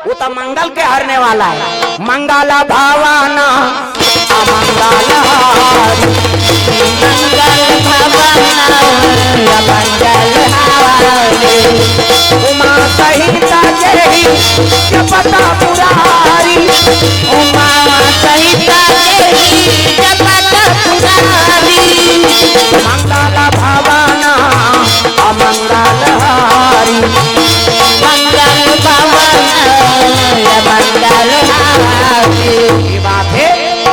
वो तो मंगल के हरने वाला है। मंगल भावाना अमंगल हारी, मंगल भावाना अमंगल हारी, उमा सहित जय जपता पुरारी, उमा सहित जय जपता पुरारी, मंगल भावाना अमंगल हारी, मंगल भावाना अमंगल हारी। ये बात है,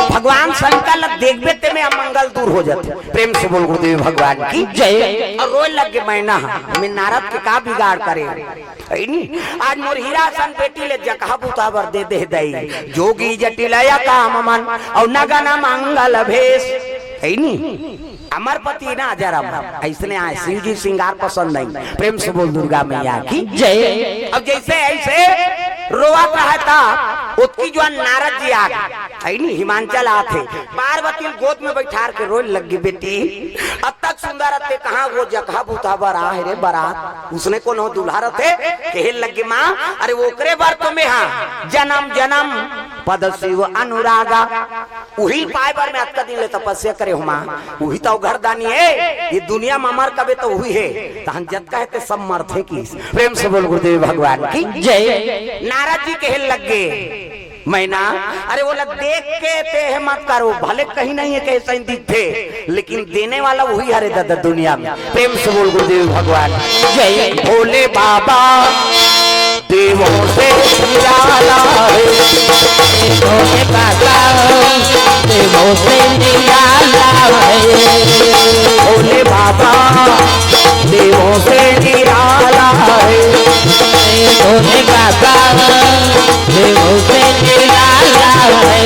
भगवान संकल्प देखबे ते में अमंगल दूर हो जाते। प्रेम से बोल गुरुदेव भगवान की जय। और रोज लग के मैना मैं नारद के का बिगाड़ करे नहीं। आज मोर हीरा सन बेटी ले जकहा बुतावर दे दे दई, जोगी जटिलया काम मन और नगन मंगल भेष है नहीं। अमरपति ना जरम ऐसने आए, शिव जी श्रृंगार पसंद नहीं। प्रेम से बोल दुर्गा मैया की जय। अब जैसे ऐसे रोआ रहा था उसकी जो नारद जी आ गए नहीं, हिमांचल आते पार्वती गोद में बैठार के रोज लगी बेटी अब तक सुंदर रहते कहाँ वो जगह बुता बरा है रे बारात उसने को नो दुल्हा रहते कहे लगी माँ अरे वो करे बार तुम्हें हाँ जन्म जन्म पद शिव अनुरागा वही पाए बार में आज का दिन ले तपस्या करे हो माँ वही तो घरदानी है ये दुनिया में अमर कबे तो वही है तो हम जत कहते सब मरते की। प्रेम से बोल गुरुदेव भगवान की जय। नारद जी कहे लगे मैना अरे वो लग देख के ते मत करो भले कहीं नहीं है कैसे दिखते लेकिन देने वाला वही हरे दादा दुनिया में। प्रेम से बोल गुरुदेव भगवान जय। भोले बाबा देवों से निराला है, भोले बाबा देवों से निराला है, भोले बाबा देवों से निराला है, भोले बाबा देवों से निराला है।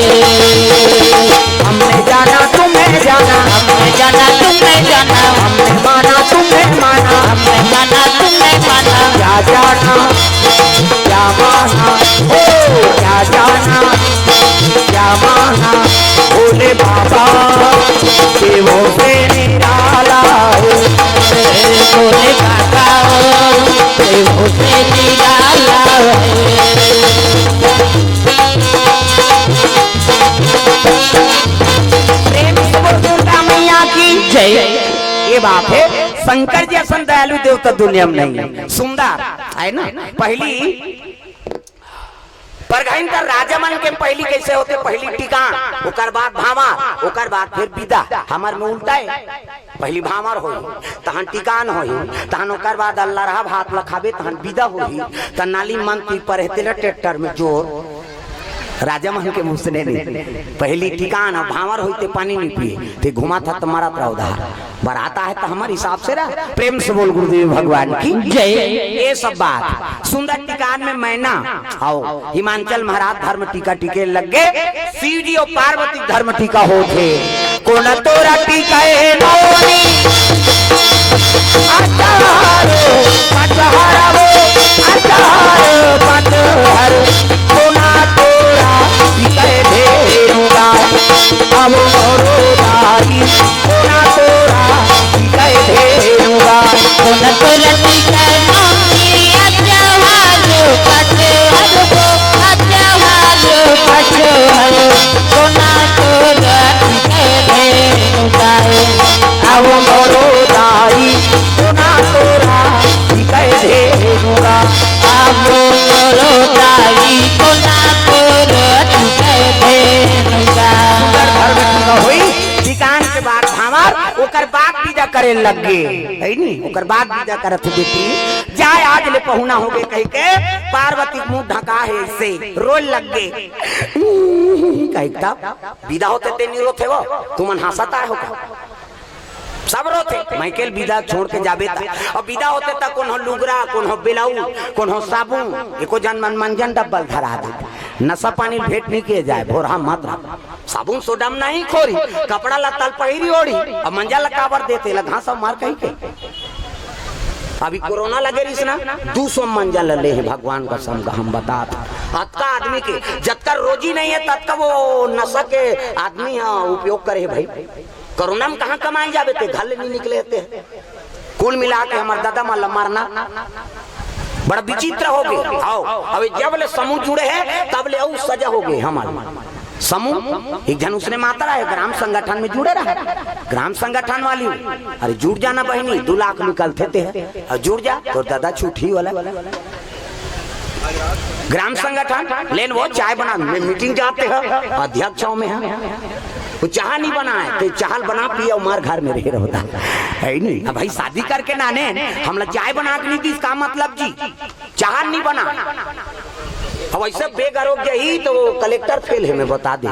हमने जाना तुम्हें जाना, हमने जाना तुम्हें जाना, हमने माना तुम्हें माना, हमने जाना तुम्हें माना, क्या जाना क्या माना ओ क्या जाना क्या माना, भोले बाबा देवों से निराला है, भोले बाबा देवों से निराला है। दुर्गा मैया की जय। ये बात है शंकर जी असन दयालु देवता दुनिया में नहीं है। सुंदर है ना पहली परघाइन का राजमन के पहली कैसे होते पहली टिकाण ओकर बाद भामार ओकर बाद फिर विदा हमार में उल्टा है पहली भामार होई तहन टिकान होई तहन ओकर बाद अल्लाह रहा भात लखाबे तहन विदा होई त नाली मंत्री पर हेते ट्रैक्टर में जोर राजा महल के मुसने नहीं पहली ठिकान भावर होते पानी नहीं पिए ते घुमा था तुम्हारा तो उधार बराता है तो हमारे हिसाब से रहा। प्रेम से बोल गुरुदेव भगवान की जय। ये सब बात सुंदर टिकान में मैना आओ हिमांचल महाराज धर्म टीका टीके लग गए शिव जी और पार्वती धर्म टीका होते कोना तोरा टीका नौनी अचारो पचहरो अचारो पचहरो कोना तोरा टीका धेनुगा अब मोरोदारी कोना तोरा टीका धेनुगा कोना तोरा टीका नौनी अचारो पचहरो अचारो पचहरो कोना तोरा टीका धेनुगा अब मोरोदारी कोना तोरा टीका धेनुगा अब मोरोदारी कोना तोरा टीका धेनुगा। ठिकान के बाद भामार ओकर बाद विदा करे लगे है नी ओकर बाद विदा करत बेटी जाए आज ले पहुना हो गए कह के पार्वती मुंह ढका है ऐसे रोल लग गए कहता विदा होते ते नहीं रोते वो तुमन हंसता है हो सब रोते माइकल विदा छोड़ के जाबे और विदा होते तक कौन हो लुगरा कौन हो बेलाऊ कौन हो साबुन एको जन मन मंजन डब्बल धरा दे नशा पानी भेंट नहीं किए जाए भोरा मत साबुन सोडम नहीं खोरी कपड़ा लत्तल पहिरी ओढ़ी और मंजा लकावर देते लगा सब मार कहीं के अभी कोरोना लगे रही ना 200 मंजा ले है भगवान का समझा हम बता अतका आदमी के जब तक रोजी नहीं है तब तक वो नशा के आदमी उपयोग करे भाई कोरोना में कहाँ कमाए जावे थे, घर नहीं निकले थे। कुल मिला के हमारे दादा माला मारना बड़ा विचित्र हो गए। आओ अब जब ले समूह जुड़े हैं तब ले और सजा हो गए। हमारे समूह एक जन उसने माता रहा है, ग्राम संगठन में जुड़े रहा, ग्राम संगठन वाली। अरे जुड़ जाना बहनी, 2 लाख निकलते थे और जुड़ जा तो दादा छुट्टी वाला ग्राम संगठन। लेकिन वो चाय बना मीटिंग जाते हैं अध्यक्षों में है, वो चाह नहीं बना है तो चाहल बना पिया उमार घर में रह होता है नहीं। अब भाई शादी करके नाने हम लोग चाय बना के नहीं दी, इसका मतलब जी चाहल नहीं बना। अब ऐसे बेगरोग्य ही तो वो कलेक्टर फेल है, मैं बता दे।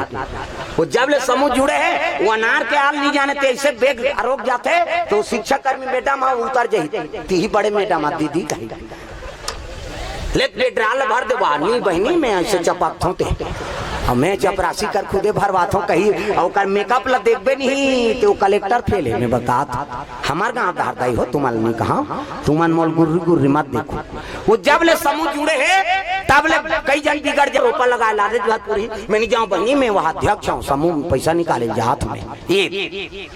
वो जब ले समूह जुड़े हैं वो अनार के हाल नहीं जाने थे, ऐसे बेग आरोप जाते तो शिक्षक कर्मी मैडम उतर जाही ती बड़े मैडम दीदी कही ले ड्राल भर दे नहीं बहनी मैं ऐसे चपक थे और मैं चपरासी कर खुदे भरवाता हूँ कहीं और मेकअप ला देखबे नहीं तो कलेक्टर फेल है, मैं बता। हमार गाँव धारदाई हो तुम्हारे नहीं कहा, तुमन मोल गुर्री गुर्री मत देखो। वो जब ले समूह जुड़े हैं तब ले कई जन बिगड़ जाए, ऊपर लगा लादे बात पूरी मैं नहीं जाऊँ बहनी, मैं वहाँ अध्यक्ष हूँ, समूह में पैसा निकाले हाथ में। ये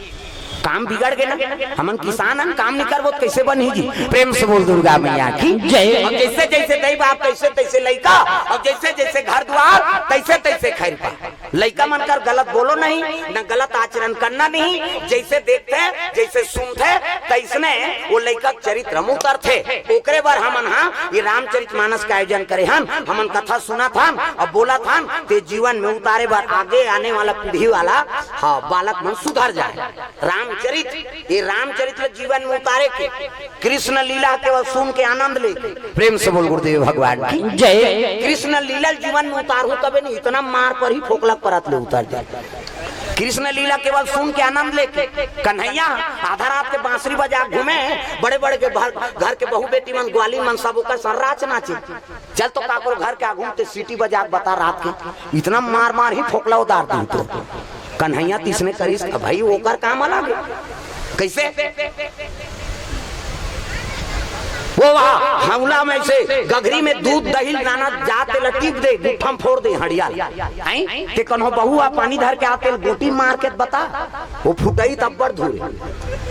काम बिगड़ गए ना, हमन किसान हम काम नहीं करबो कैसे बनी जी। प्रेम से बोल दुर्गा मैया की जय। अब जैसे जैसे दई बाप तैसे तैसे लइका, और जैसे जैसे घर द्वार तैसे तैसे खैर पा। लइका मन कर गलत बोलो नहीं, न गलत आचरण करना नहीं, जैसे देखते जैसे सुनते तैसने वो लइका चरित्र में उतरते। ओकरे बार हमन हाँ ये रामचरितमानस का आयोजन करे हन, हमन कथा सुना था और बोला था ते जीवन में उतारे बार आगे आने वाला पीढ़ी वाला हाँ बालक मन सुधर जाए। रामचरित ये रामचरित्र जीवन में उतारे के कृष्ण लीला केवल सुन के आनंद ले। प्रेम से बोल गुरुदेव भगवान की जय। कृष्ण लीला जीवन में उतारू कभी नहीं, इतना मार पर ही फोकला परत ले उतर जाए। कृष्ण लीला केवल सुन के आनंद लेके कन्हैया आधा रात के बांसुरी बजा घूमे, बड़े बड़े के घर के बहू बेटी मन ग्वाली मन सब का सर्राच नाचे। चल तो काकोर घर के घूमते सीटी बजा बता रात के इतना मार मार ही फोकला उतार दी। तो कन्हैया तीसने करीस भाई ओकर काम अलग कैसे वो वहाँ हमला में से गघरी में दूध दही नाना जाते लटीक दे गुठम फोड़ दे हड़ियाल ते कन्हो बहुआ पानी धर के आते गोटी मार के बता वो फुटई तब पर धूरे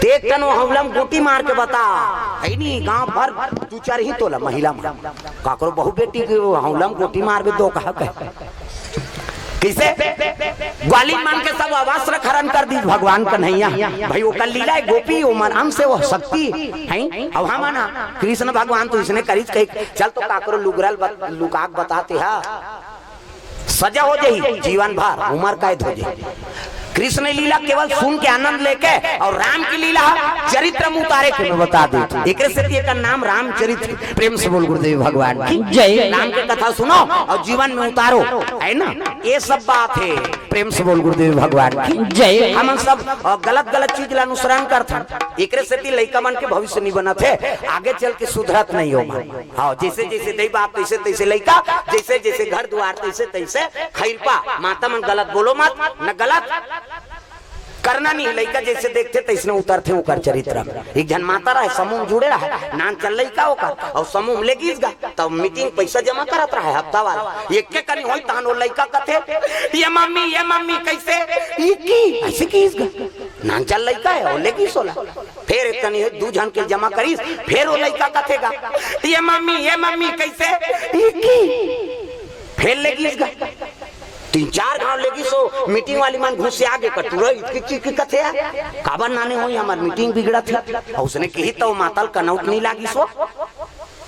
ते कन्हो हमला में गोटी मार के बता है नी गांव भर तू चार ही तोला महिला में काकरो बहु बेटी के हमला में गोटी मार के दो कहा कैसे ग्वाली मान के सब अवस्त्र खरण कर दी भगवान कन्हैया। भाई वो कल लीला है गोपी वो मन से वो शक्ति है। अब हम माना कृष्ण भगवान तो इसने करीज कही चल तो काकरो लुगरल लुकाक बताते हा सजा हो जाही जीवन भर उम्र कैद हो जाही। कृष्ण लीला केवल सुन के आनंद लेके और राम की लीला चरित्र में उतारे के मैं बता दी। एक से का नाम रामचरित्र। प्रेम से बोल गुरुदेव भगवान की जय। राम की कथा सुनो और जीवन में उतारो है ना, ये सब बात है। प्रेम से बोल गुरुदेव भगवान की जय। हम सब गलत गलत चीज ला अनुसरण करते एक से लड़का मन के भविष्य नहीं बना थे, आगे चल के सुधरत नहीं होगा। हाँ जैसे जैसे दई बाप तैसे तैसे लड़का, जैसे जैसे घर द्वार तैसे तैसे खैरपा। माता मन गलत बोलो मत, न गलत करना नहीं। लड़का जैसे देखते तैसने उतरते ओकर चरित्र। एक जन माता रहा समूह जुड़े रहा नान चल लड़का ओकर और समूह ले गीस गा तब मीटिंग पैसा जमा करत रहा हफ्ता वाला एक के कनी होई तान वो लड़का कथे ये मम्मी कैसे ये की ऐसे कीस गा नान चल लड़का है और ले गीस होला। फिर एक कनी 2 जन के जमा करीस फिर वो लड़का कथेगा ये मम्मी कैसे ये की फिर ले गीस गा 3-4 गांव लेगी सो मीटिंग वाली मन घुस से आगे कटुरा की कथे काबर नाने होई हमार मीटिंग बिगड़ा थी और उसने कही तो मातल कनौट नहीं लागी सो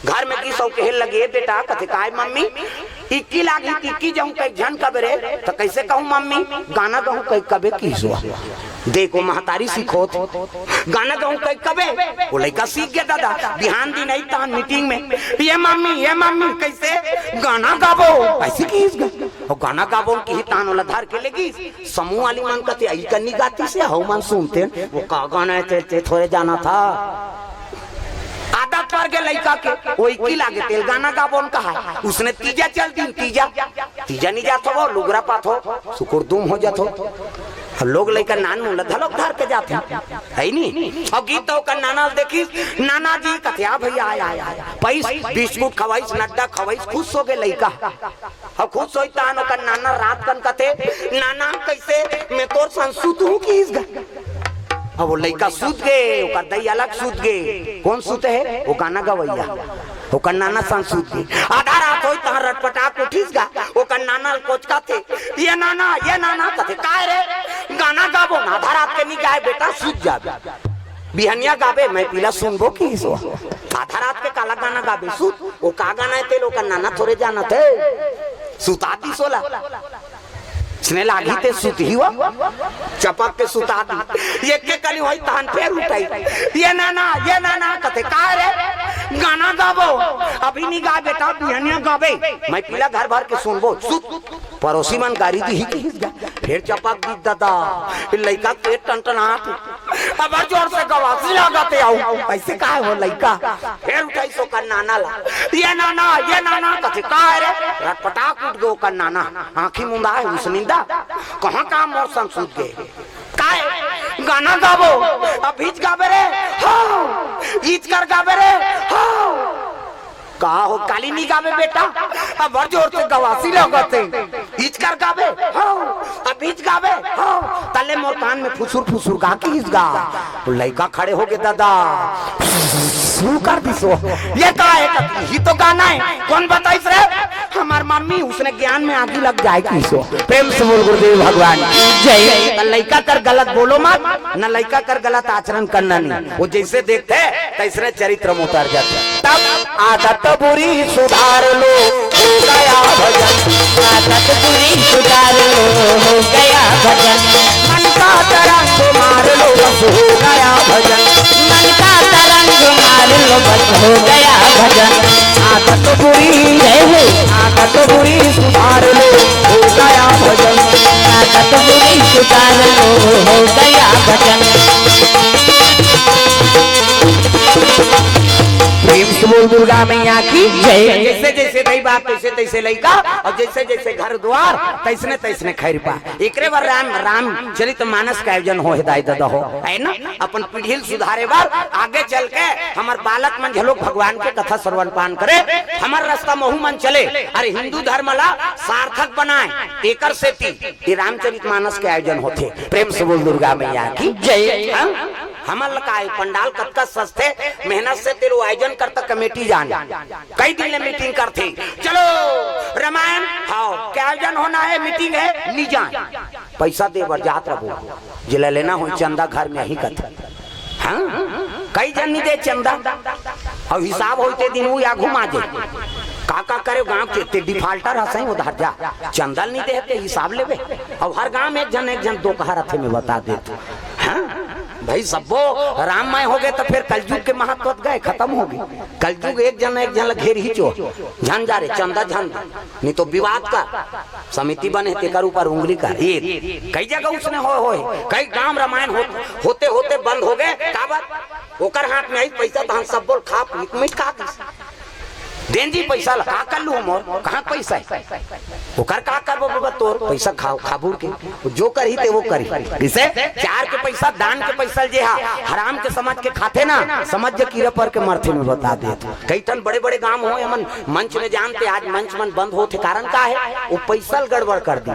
घर में की सौ कहे लगे बेटा कथे काय मम्मी इक्की लागी इक्की जाऊं कई जन कबरे तो कैसे कहूं मम्मी गाना कहूं कई कबे की सो देखो महतारी सीखोत गाना कहूं कई कबे वो लड़का सीख गया दादा ध्यान दी नहीं था मीटिंग में ये मम्मी कैसे गाना गाबो ऐसे की और गाना गाबो की तान वाला धार के लेगी समूह वाली मन कहते आई कन्नी गाती से हो मन सुनते वो का गाना है थोड़े जाना था आदत पर के लड़का के वो इक्की लागे तेल गाना गाबो कहा उसने तीजा चल दी तीजा नहीं जात हो लुगरा पात हो सुकुर दुम हो जात हो लोग लेकर नानू धलोक धार के जाते है नी और गीत तो का नाना देखी नाना जी कथिया भैया आया पैस बिस्कुट खवाइस नड्डा खवाइस खुश हो गए लड़का और खुश होई तान का नाना रात कन कथे नाना कैसे मैं तोर संसुत हूं की अब वो लड़का सूत गए, ओकर दई अलग सूत गए। कौन सूते है? वो गाना गवैया, ओकर नाना सन सूत गए। आधा रात होई तहां रटपटाक उठिस गा, ओकर नाना कोचका थे, ये नाना कथे काय रे गाना गाबो ना, आधा रात के नहीं गाए बेटा, सूत जाबे बिहनिया गाबे, मैं पीला सुनबो की सो आधा रात के काला गाना गाबे सूत। वो का गाना है तेल, ओकर नाना थोड़े जाना थे, सुताती सोला स्ने लागी ते सुत ही हुआ, चपक के सुता दी। ये के कली होई तहन फेर उठाई, ये नाना कथे का रे गाना गाबो, अभी नहीं गा बेटा बिहनिया गाबे, मैं पीला घर भर के सुनबो सुत। पड़ोसी मन गाड़ी दी ही फिर चपक दी दादा, लड़का के टनटनाट, अब जोर से गवासी लगाते आओ, ऐसे काहे हो लड़का? फिर उठाई सो कर नाना ला, ये नाना कथे का रे रटपटाक उठ गयो कर नाना, आंखी मुंदा है उसनिंदा कहां का मौसम सूत गए, काय गाना गाबो, अब बीच गाबे रे हो, ईच कर गाबे रे हो, का हो काली नहीं गाबे बेटा, अब बड़ जोर से गवासी लगते, ईच कर गाबे हो, अब बीच गाबे हो, तले मोर कान में फुसुर गा की इस गा। लड़का खड़े हो गए दादा, शुरू कर दी सो, ये का है ही तो गाना है, कौन बताइस रे? हमार मम्मी, उसने ज्ञान में आगे लग जाए की सो। प्रेम से बोल गुरुदेव भगवान जय। लड़का कर गलत बोलो मत, न लड़का कर गलत आचरण करना नहीं, वो जैसे देखते तैसरे चरित्र में उतर जाते। तब आदत बुरी सुधार लो, हो गया भजन, आदत बुरी सुधार लो, हो गया भजन, मन का तरंग मार लो, बस हो गया भजन, मन का तरंग मार लो, बस हो गया भजन। आदत बुरी है, आदत बुरी सुधार लो, हो गया भजन, आदत बुरी सुधार लो, हो गया भजन। प्रेम से बोल दुर्गा मैया की जय। जैसे जैसे दई बात तैसे तैसे लइका, और जैसे जैसे घर द्वार तैसने तैसने खैर पा। एकरे बार राम चरित मानस का आयोजन हो, हिदायत द हो है ना, अपन पीढ़ी सुधारे बार आगे चल के हमार बालक मन झलोक भगवान के कथा श्रवण पान करे, हमार रास्ता महू मन चले, अरे हिंदू धर्म ला सार्थक बनाए, एकर सेती ये रामचरित मानस के आयोजन होते। प्रेम से बोल दुर्गा मैया की जय। हमल का पंडाल कतका सस्ते मेहनत से तेरो आयोजन करता कमेटी जान, कई दिन मीटिंग करते, चलो रामायण हाँ क्या आयोजन होना है, मीटिंग है ली जाए, पैसा दे बर जात रहो, जिला लेना हो चंदा घर में ही कथा, हाँ कई जन नहीं दे चंदा, और हिसाब होते दिन वो या घुमा दे, का करे गांव के डिफाल्टर हंसे उधर जा, चंदल नहीं देते हिसाब लेवे, और हर गांव में एक जन दो कहा रथे में बता देते। हाँ भाई सबो राममय हो गए तो फिर कलयुग के महत्व गए खत्म हो गई, कलयुग एक जन घेर ही चो झन जा रे चंदा झन, नहीं तो विवाद का समिति बने तेकर ऊपर उंगली का रेत, कई जगह उसने हो कई गांव रामायण होते होते बंद हो गए, का बात ओकर हाथ में आई पैसा तो हम सब बोल खा मिट खा देन जी पैसा ला का कर लू मोर, कहाँ पैसा है ओकर का करबो बाबा, तोर पैसा खाओ खाबूर के जो करी ते वो करी, इसे चार के पैसा दान के पैसा जे हराम के समझ के खाते ना, समझ जे कीड़ा पर के मरथे में बता दे। कई टन बड़े बड़े गांव हो हमन मंच में जानते, आज मंच मन बंद होते कारण का है, वो पैसा गड़बड़ कर दी,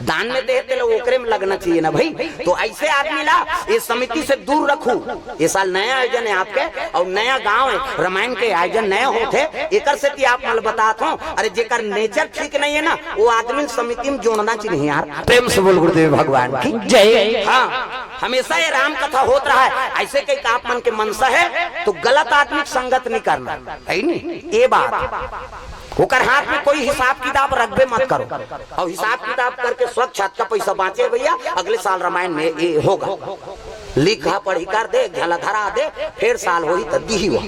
दान में देते लोग ओकरे में लगना चाहिए ना भाई, तो ऐसे आदमी ला इस समिति से दूर रखू। ये साल नया आयोजन है आपके, और नया गाँव है, रामायण के आयोजन नया होते, एक से आप मल बताता हूँ, अरे जेकर नेचर ठीक नहीं है ना, वो आदमी समिति में जोड़ना चाहिए यार। प्रेम से बोल गुरुदेव भगवान की जय। हाँ हमेशा ये राम कथा होता रहा है, ऐसे कई आप मन के मनसा है तो गलत आदमी संगत नहीं करना है नहीं, ये बात होकर हाथ में कोई हिसाब किताब रखबे मत करो, और हिसाब किताब करके स्वच्छ छत का पैसा बांचे भैया, अगले साल रामायण में ये होगा, लिखा पढ़ी कर दे झला धरा दे, फिर साल हो तो दी हो,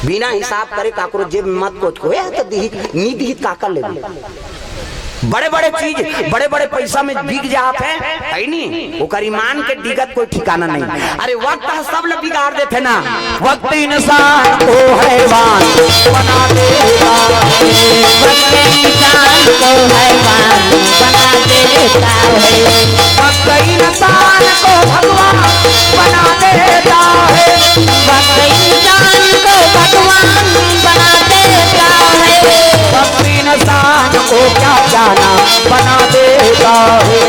बिना हिसाब करे काकरो जेब मत कोच को तो दी का कर ले, बड़े बड़े चीज बड़े बड़े पैसा में बिक जाते है नहीं, ओकर ईमान के दिगत कोई ठिकाना नहीं। अरे वक्त सब लोग बिगाड़ देते ना, वक्त इंसान को हैवान बना देता है, वक्त इंसान को हैवान बना देता है, वक्त इंसान को भगवान बना देता है, वक्त इंसान को भगवान बना देता है, वक्त इंसान को क्या जाना बना देता है,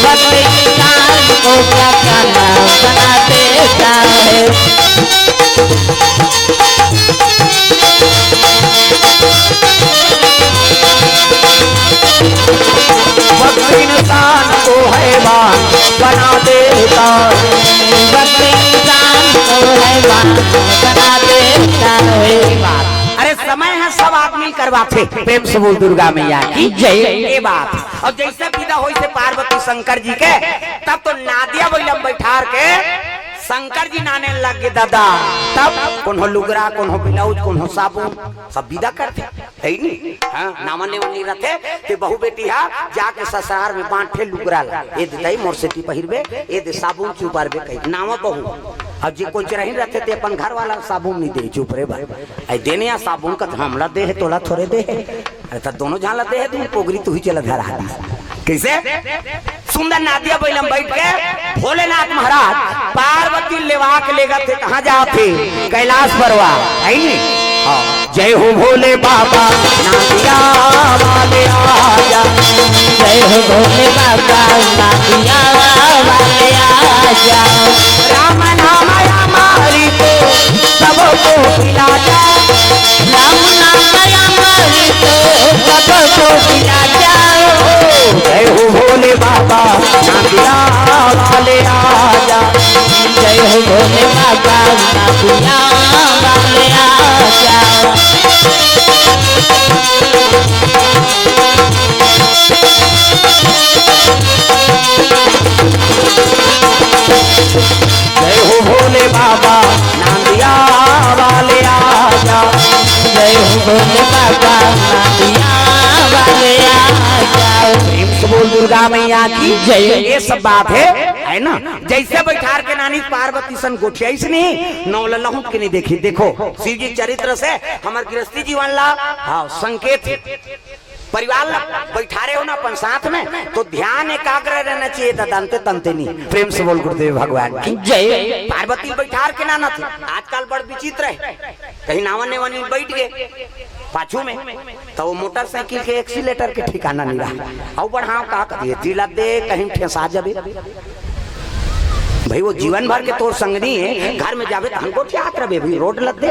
वक्त इंसान को क्या खाना बना देता है। वक्त इंसान को हैवान बना देता है, वक्त इंसान को हैवान बना देता है। अरे समय है सब आदमी करवाते, प्रेम से बोल दुर्गा मैया की जय। ये बात और जैसे विदा हुई से पार्वती शंकर जी के, तब तो नादिया बैलम बैठार के शंकर जी नाने लग गए दादा। तब कौन हो लुगरा, कौन हो ब्लाउज, कौन हो साबुन, सब विदा करते है नहीं। हाँ नामने वनी रहते ते बहु बेटी हा जाके ससुराल में बांटे लुगरा ला ए दई मोर से ती पहिरबे, ए दे साबुन चुपारबे कहीं नाम बहु। अब जी कोई रही रहते थे अपन घर वाला साबुन नहीं दे, चुप रे भाई आई देने या साबुन का हमला दे है तोला थोड़े दे है। अरे तो दोनों झाला दे है, तुम पोगरी तू ही चला घर आ कैसे सुंदर नादिया बैलम बैठ के भोलेनाथ महाराज पार्वती लेवा के ले गए थे। कहाँ जाते? कैलाश परवा है नहीं। जय हो भोले बाबा नादिया वाले आजा, जय हो भोले बाबा नादिया वाले आजा। राम नाम हमारी तो सबको खिला जा, राम नाम हमारी तो सबको खिला जाओ। जय हो भोले बाबा नादिया वाले आजा, जय हो भोले बाबा नादिया वाले आजा। जय हो भोले बाबा नादिया वाले आजा, जय हो भोले बाबा नादिया वाले आजा। प्रेम से बोल दुर्गा मैया की जय। ये सब बात है ना। जैसे बैठार के नानी पार्वती सन गोठिया इसने नौ लहूट के नहीं देखी। देखो शिव जी चरित्र से हमारे गृहस्थी जीवन ला हाँ संकेत परिवार बैठारे हो ना अपन साथ में, तो ध्यान एकाग्र रहना चाहिए। तंते तंते नहीं। प्रेम से बोल गुरुदेव भगवान की जय। पार्वती बैठार के नाना थे। आजकल बड़ विचित्र है, कहीं नावन वानी बैठ गए पाछू में, तो वो मोटरसाइकिल के एक्सीलेटर के ठिकाना नहीं रहा। और बढ़ाओ का करिए तिलक दे कहीं ठेसा जाबे भाई, वो जीवन भर के तोर संगनी है। घर में जावे तो हमको क्या रहे भाई, रोड लग दे।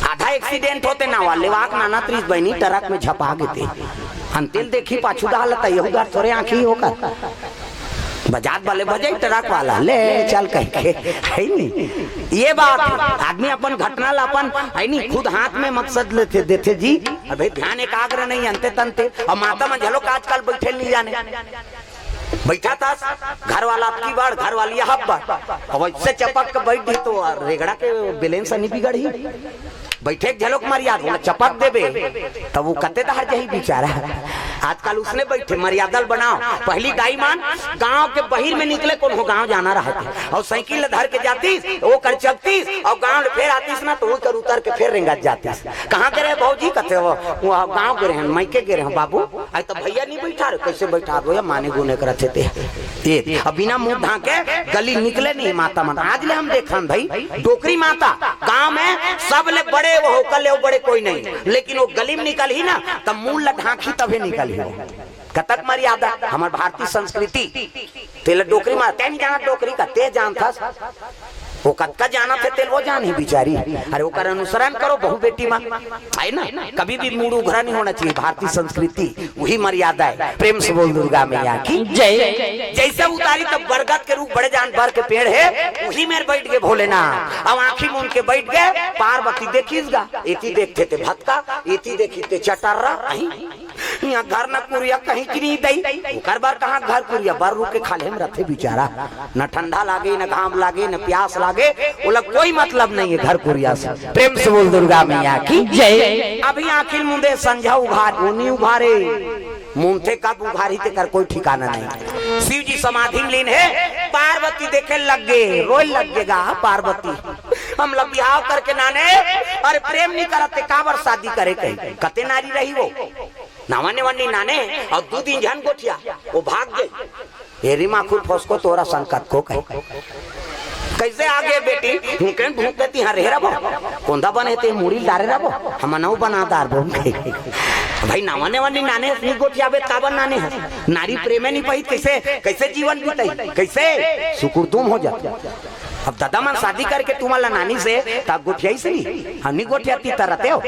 आधा एक्सीडेंट होते ना वाले वाक नाना त्रिस बहनी ट्रक में झपा गए थे। अंतिल देखी पाछू डालता यहू गार थोड़े आंखी होकर बजात वाले बजे ट्रक वाला ले चल कह के है नहीं। ये बात आदमी अपन घटना अपन है नहीं खुद हाथ में मकसद लेते देते जी। अरे ध्यान एकाग्र नहीं अंते तंते। और माता में झलो आजकल बैठे नहीं जाने बैठा था घर वाला आपकी बार घर वाली अब इससे चपक के बैठ गई तो रेगड़ा के बैलेंस नहीं बिगड़ी। बैठे झलक मर्यादा चपक देवे तब वो कते हर जही बेचारा। आजकल उसने बैठे मर्यादा बनाओ। पहली दाईमान गांव के बहिर में निकले कौन हो गांव जाना रहा था और साइकिल धर के जातीस वो कर चलतीस और गांव फिर आतीस ना तो वो कर उतर के फिर रेंगत जातीस। कहाँ गिरे भाजी कहते वो गाँव गिरे हैं मैके गिरे हैं बाबू। अरे तो भैया नहीं बैठा रहे कैसे बैठा दो या माने गुने करते थे। अब बिना मुंह ढाके गली निकले नहीं माता माता। आज ले हम देखा भाई डोकरी माता गाँव में सब ले बड़े वो होकर ले बड़े कोई नहीं, लेकिन वो गली में निकल ही ना तब मुंह ढांकी तभी निकल ही। कतक मर्यादा हमार भारतीय संस्कृति तेल डोकरी मार ते नहीं जाना डोकरी का ते जानता वो कतका जाना थे तेल वो जान ही बिचारी। अरे वो कर अनुसरण करो बहु बेटी माँ है ना। कभी भी मूड उघरा नहीं होना चाहिए। भारतीय संस्कृति वही मर्यादा है। प्रेम से बोल दुर्गा मैया की जय। जैसे उतारी तब बरगद के रूप बड़े जानवर के पेड़ है वही में बैठ गए भोलेनाथ। अब आंखी मूंद के बैठ गए पार्वती देखीसगा एती देखते थे भक्का एती देखी थे चटर्रा यहाँ घर न कुरिया कहीं की नहीं दई कर बार कहाँ घर कुरिया बार रुक के खाले में रखे बेचारा। न ठंडा लागे न घाम लागे न प्यास लागे वो लग कोई मतलब नहीं है घर कुरिया से। प्रेम से बोल दुर्गा मैया की जय। अभी आखिर मुंदे संझा उघार उन्हीं उघारे मुंथे कब उघारी ते कर कोई ठिकाना नहीं। शिव जी समाधि में लीन है पार्वती देखे लग गए रोए लग गएगा पार्वती हम लोग बिहाव करके नाने और प्रेम नहीं करते काबर शादी करे कहीं कते नारी रही वो नावाने वानी नाने और 2 दिन जन गोठिया वो भाग गए। हेरी माखुर फौस को तोरा संकट को कहे कैसे आगे बेटी हुके भूकती हां रे रबो कोंदा बने ते मुड़ी डारे रबो हम नौ बना दार बोम के भाई नावने वाली नाने नी गोठियाबे काबन नाने है नारी प्रेमे नहीं पही कैसे कैसे जीवन बीतई कैसे सुकुर तुम हो जा अब दादा मन शादी करके तुम्हारा नानी से तब गोठियाई से नहीं हम नहीं गोठियाती तरते हो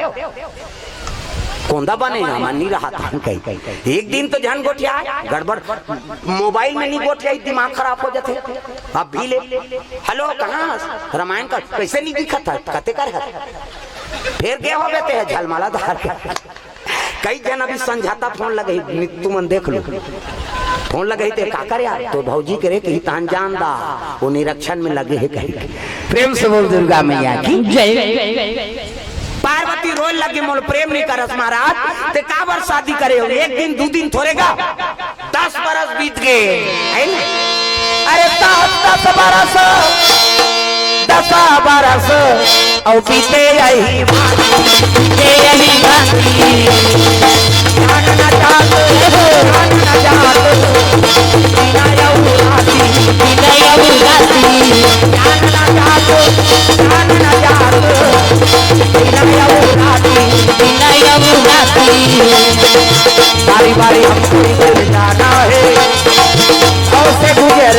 कोंदा बने ना मन नहीं रहा था कहीं एक दिन तो जान गोठिया गड़बड़ मोबाइल में नहीं गोठिया दिमाग खराब हो जाते अब भी ले हेलो कहाँ रामायण का कैसे नहीं दिखा था कहते कर फिर क्या हो गए थे झलमाला धार कई जन अभी समझाता फोन लगे तुम देख लो फोन लगे थे का कर यार तो भौजी करे कि तान जान दा वो निरीक्षण में लगे है कहीं प्रेम से बोल दुर्गा मैया की जय पार्वती रोल लगी मोल प्रेम नहीं करस महाराज ते का बार शादी करे हो एक दिन दो दिन थोड़ेगा 10 बरस बीत गए अरे 10 बरस 10 बरस और बीते यही बारी बारी हमको जाना है और से गुजर